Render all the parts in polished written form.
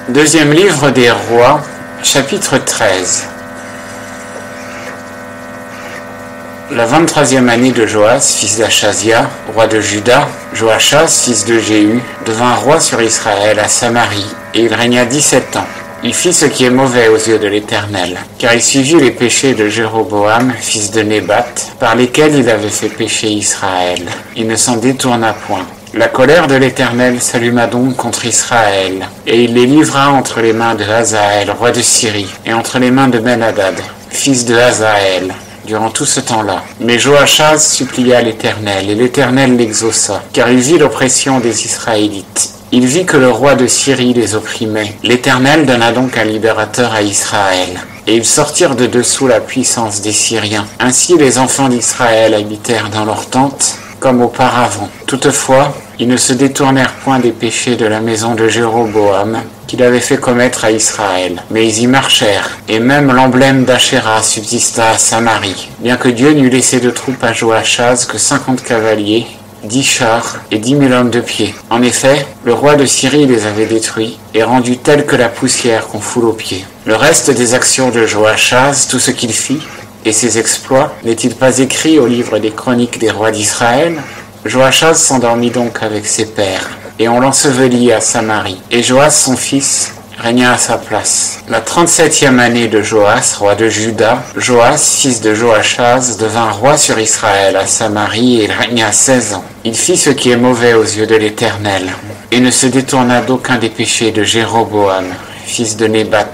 Deuxième livre des rois, chapitre 13. La 23e année de Joas, fils d'Achazia, roi de Juda, Joachaz, fils de Jéhu, devint roi sur Israël à Samarie, et il régna 17 ans. Il fit ce qui est mauvais aux yeux de l'Éternel, car il suivit les péchés de Jéroboam, fils de Nébat, par lesquels il avait fait pécher Israël. Il ne s'en détourna point. La colère de l'Éternel s'alluma donc contre Israël, et il les livra entre les mains de Hazaël, roi de Syrie, et entre les mains de Ben-Hadad, fils de Hazaël, durant tout ce temps-là. Mais Joachaz supplia l'Éternel, et l'Éternel l'exauça, car il vit l'oppression des Israélites. Il vit que le roi de Syrie les opprimait. L'Éternel donna donc un libérateur à Israël, et ils sortirent de dessous la puissance des Syriens. Ainsi les enfants d'Israël habitèrent dans leurs tentes, comme auparavant. Toutefois, ils ne se détournèrent point des péchés de la maison de Jéroboam, qu'il avait fait commettre à Israël. Mais ils y marchèrent, et même l'emblème d'Achéra subsista à Samarie, bien que Dieu n'eût laissé de troupes à Joachaz que 50 cavaliers, 10 chars et 10 000 hommes de pied. En effet, le roi de Syrie les avait détruits et rendus tels que la poussière qu'on foule aux pieds. Le reste des actions de Joachaz, tout ce qu'il fit, et ses exploits, n'est-il pas écrit au livre des chroniques des rois d'Israël? Joachaz s'endormit donc avec ses pères, et on l'ensevelit à Samarie. Et Joas, son fils, régna à sa place. La 37e année de Joas, roi de Juda, Joas, fils de Joachaz, devint roi sur Israël à Samarie, et il régna 16 ans. Il fit ce qui est mauvais aux yeux de l'Éternel, et ne se détourna d'aucun des péchés de Jéroboam, fils de Nébat,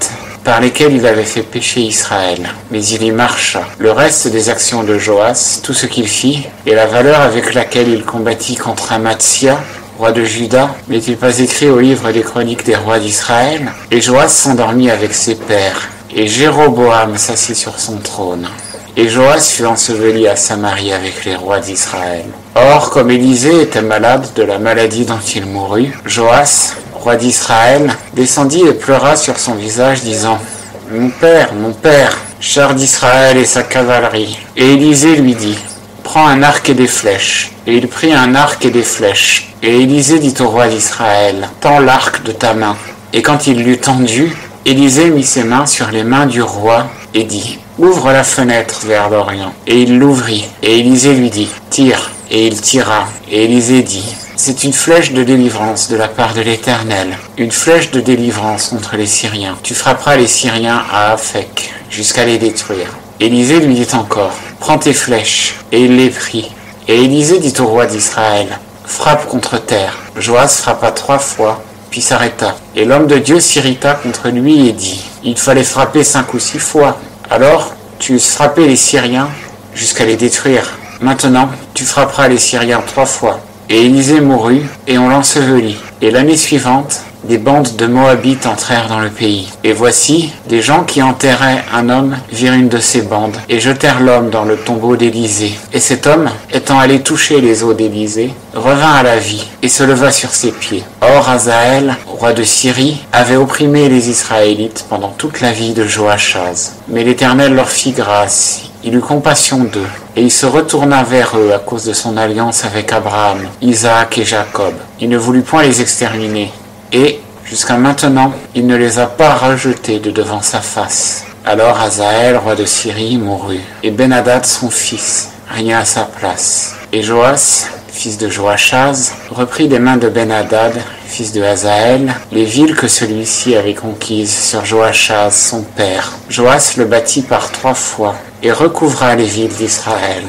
par lesquels il avait fait pécher Israël. Mais il y marcha. Le reste des actions de Joas, tout ce qu'il fit, et la valeur avec laquelle il combattit contre Amatsia, roi de Juda, n'est-il pas écrit au livre des chroniques des rois d'Israël? Et Joas s'endormit avec ses pères, et Jéroboam s'assit sur son trône. Et Joas fut enseveli à Samarie avec les rois d'Israël. Or, comme Élisée était malade de la maladie dont il mourut, Joas, roi d'Israël, descendit et pleura sur son visage, disant « Mon père, char d'Israël et sa cavalerie. » Et Élisée lui dit « Prends un arc et des flèches. » Et il prit un arc et des flèches. Et Élisée dit au roi d'Israël « Tends l'arc de ta main. » Et quand il l'eut tendu, Élisée mit ses mains sur les mains du roi et dit « Ouvre la fenêtre vers l'Orient. » Et il l'ouvrit. Et Élisée lui dit « Tire. » Et il tira. Et Élisée dit « C'est une flèche de délivrance de la part de l'Éternel, une flèche de délivrance contre les Syriens. Tu frapperas les Syriens à Aphek, jusqu'à les détruire. » Élisée lui dit encore « Prends tes flèches. » Et il les prit. Et Élisée dit au roi d'Israël « Frappe contre terre. » Joas frappa 3 fois, puis s'arrêta. Et l'homme de Dieu s'irrita contre lui et dit « Il fallait frapper 5 ou 6 fois. Alors tu eusses frappé les Syriens jusqu'à les détruire. Maintenant tu frapperas les Syriens 3 fois. » Et Élisée mourut, et on l'ensevelit. Et l'année suivante, des bandes de Moabites entrèrent dans le pays. Et voici, des gens qui enterraient un homme virent une de ces bandes, et jetèrent l'homme dans le tombeau d'Élisée. Et cet homme, étant allé toucher les os d'Élisée, revint à la vie, et se leva sur ses pieds. Or Hazaël, roi de Syrie, avait opprimé les Israélites pendant toute la vie de Joachaz. Mais l'Éternel leur fit grâce. Il eut compassion d'eux, et il se retourna vers eux à cause de son alliance avec Abraham, Isaac et Jacob. Il ne voulut point les exterminer, et, jusqu'à maintenant, il ne les a pas rejetés de devant sa face. Alors Hazaël, roi de Syrie, mourut, et Ben-Hadad, son fils, régna à sa place. Et Joas, fils de Joachaz, reprit des mains de Ben-Hadad, fils de Hazaël, les villes que celui-ci avait conquises sur Joachaz, son père. Joas le bâtit par 3 fois, et recouvra les villes d'Israël.